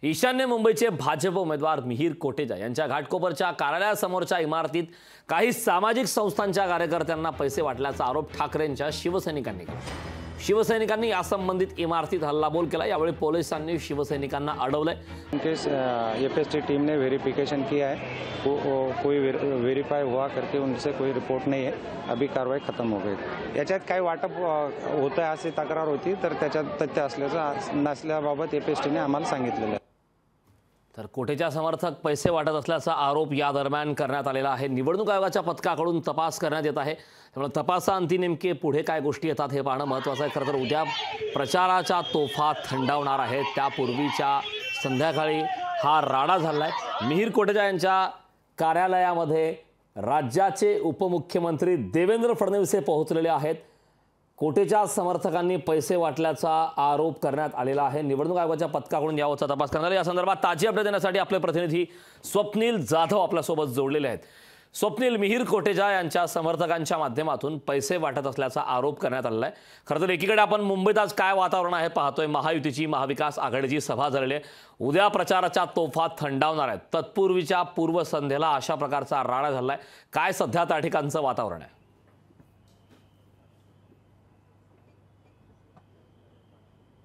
ईशान्य मुंबईचे भाजप उमेदवार मिहिर कोटेचा यांच्या घाटकोपरच्या कार्यालयासमोरच्या इमारतीत काही सामाजिक संस्थांच्या कार्यकर्त्यांना पैसे वाटल्याचा आरोप ठाकरेंच्या शिवसैनिकांनी केला। शिवसैनिकांनी यासंबंधित इमारतीत हल्लाबोल केला। यावेळी पोलिसांनी शिवसैनिकांना अडवलंय। उनके एफएसटी टीम ने वेरिफिकेशन किया है, कोई वेरीफाई हुआ करके उनसे कोई रिपोर्ट नहीं है। अभी कार्रवाई खत्म हो गई। याच्यात काय वाटप होतं आहे अशी तक्रार होती, तर त्याच्यात तथ्य असल्याचं नसल्याबाबत एफएसटीने आम्हाला सांगितलेलं आहे। तर कोटेचा समर्थक पैसे वाटत असल्याचा आरोप या दरम्यान करण्यात आलेला आहे। निवडणूक आयोगाच्या पथकाकडून तपास करण्यात येत आहे। त्यामुळे तपासाअंती नेमके पुढे काय गोष्टी येतात हे पाहणं महत्त्वाचं आहे। खरं तर उद्या प्रचाराच्या तोफा थंडावणार आहेत। त्यापूर्वीच्या संध्याकाळी हा राडा झालाय। मिहिर कोटेचा यांच्या कार्यालयामध्ये राज्याचे उपमुख्यमंत्री देवेंद्र फडणवीस हे पोहोचलेले आहेत। कोटेच्या समर्थकांनी पैसे वाटल्याचा आरोप करण्यात आलेला आहे। निवडणूक आयोगाच्या पथकाकडून यावरचा तपास करणार आहे। या संदर्भात ताजी अपडेट देण्यासाठी आपले प्रतिनिधी स्वप्नील जाधव आपल्यासोबत जोडलेले आहेत। स्वप्नील, मिहिर कोटेचा यांच्या समर्थकांच्या माध्यमातून पैसे वाटत असल्याचा आरोप करण्यात आलेला आहे। खरं तर एकीकडे आपण मुंबईत आज काय वातावरण आहे पाहतोय। महायुतीची महाविकास आघाडीची सभा झालेली आहे। उद्या प्रचाराच्या तोफा थंडावणार आहेत। तत्पूर्वीच्या पूर्वसंध्येला अशा प्रकारचा राडा झालाय। काय सध्या त्या ठिकाणचं वातावरण आहे?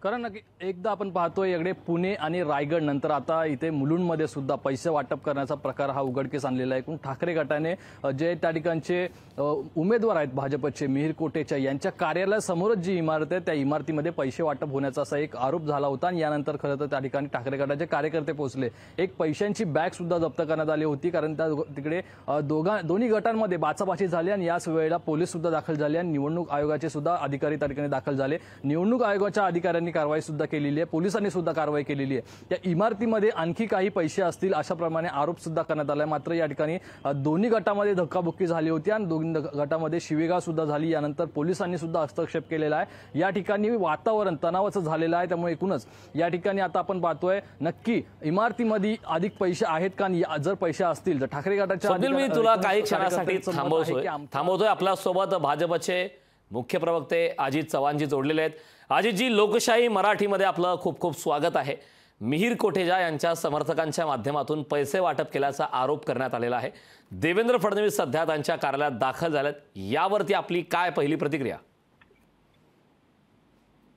कारण एकदा आपण पाहतोय इकडे पुणे आणि रायगड नंतर आता इथे मुलुंडमध्ये सुद्धा पैसे वाटप करण्याचा प्रकार हा उघडकीस आणलेला आहे। ठाकरे गटाने जे त्या ठिकाणचे उमेदवार आहेत भाजपचे मिहिर कोटेचा यांच्या कार्यालयासमोरच जी इमारत आहे त्या इमारतीमध्ये पैसे वाटप होण्याचा असा एक आरोप झाला होता। आणि यानंतर खरं तर त्या ठिकाणी ठाकरे गटाचे कार्यकर्ते पोहोचले। एक पैशांची बॅग सुद्धा जप्त करण्यात आली होती, कारण त्या तिकडे दोन्ही गटांमध्ये बाचाबाची झाली आणि याच वेळेला पोलीस सुद्धा दाखल झाले आणि निवडणूक आयोगाचे सुद्धा अधिकारी त्या ठिकाणी दाखल झाले। निवडणूक आयोगाच्या अधिकाऱ्यांनी कारवाई सुद्धा केलेली आहे, पोलिसांनी सुद्धा कारवाई केलेली आहे। त्या इमारतीमध्ये आणखी काही पैसे असतील अशा प्रमाणे आरोप सुद्धा करण्यात आलाय। मात्र या ठिकाणी दोन्ही गटामध्ये धक्काबुक्की झाली होती आणि दोन्ही गटामध्ये शिवीगाळ सुद्धा झाली। यानंतर पोलिसांनी सुद्धा हस्तक्षेप केलेला आहे। या ठिकाणी वातावरण तणावाचं झालेलं आहे। त्यामुळे एकूणच या ठिकाणी आता आपण पाहतोय नक्की इमारतीमध्ये अधिक पैसे आहेत का? जर पैसे असतील तर ठाकरे गटाच्या मी तुला काही क्षणासाठी थांबवतोय। आपल्यासोबत भाजपचे मुख्य प्रवक्ते अजित चव्हाणजी जोडलेले आहेत। अजितजी, लोकशाही मराठीमध्ये आपलं खूप खूप स्वागत आहे। मिहिर कोटेचा यांच्या समर्थकांच्या माध्यमातून पैसे वाटप केल्याचा आरोप करण्यात आलेला आहे। देवेंद्र फडणवीस सध्या त्यांच्या कार्यालयात दाखल झालेत। यावरती आपली काय पहिली प्रतिक्रिया?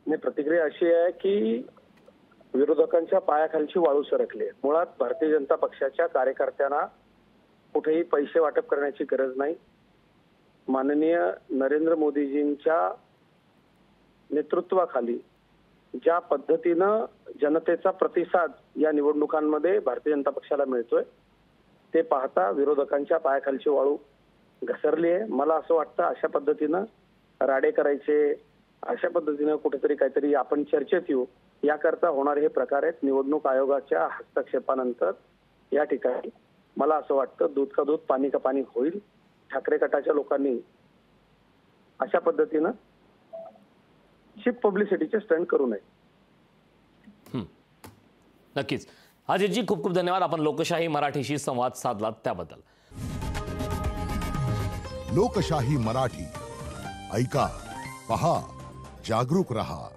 प्रतिक्रिया अशी आहे की विरोधकांच्या पायाखालची वाळू सरकली। मुळात भारतीय जनता पक्षाच्या कार्यकर्त्यांना कुठेही पैसे वाटप करण्याची गरज नाही। माननीय नरेंद्र मोदीजींच्या नेतृत्वाखाली ज्या पद्धतीनं जनतेचा प्रतिसाद या निवडणुकांमध्ये भारतीय जनता पक्षाला मिळतोय ते पाहता विरोधकांच्या पायाखालची वाळू घसरली आहे। मला असं वाटतं अशा पद्धतीनं राडे करायचे, अशा पद्धतीनं कुठेतरी काहीतरी आपण चर्चेत येऊ याकरता होणारे हे प्रकार आहेत। निवडणूक आयोगाच्या हस्तक्षेपानंतर या ठिकाणी मला असं वाटतं दूध का दूध पाणी का पाणी होईल। ठाकरे गटाच्या लोकांनी अशा पद्धतीनं चीप पब्लिसिटीचे स्टंट करू नये। नक्कीच अजितजी, खूप खूप धन्यवाद। आपण लोकशाही मराठीशी संवाद साधलात त्याबद्दल। लोकशाही मराठी ऐका, पहा, जागरूक रहा।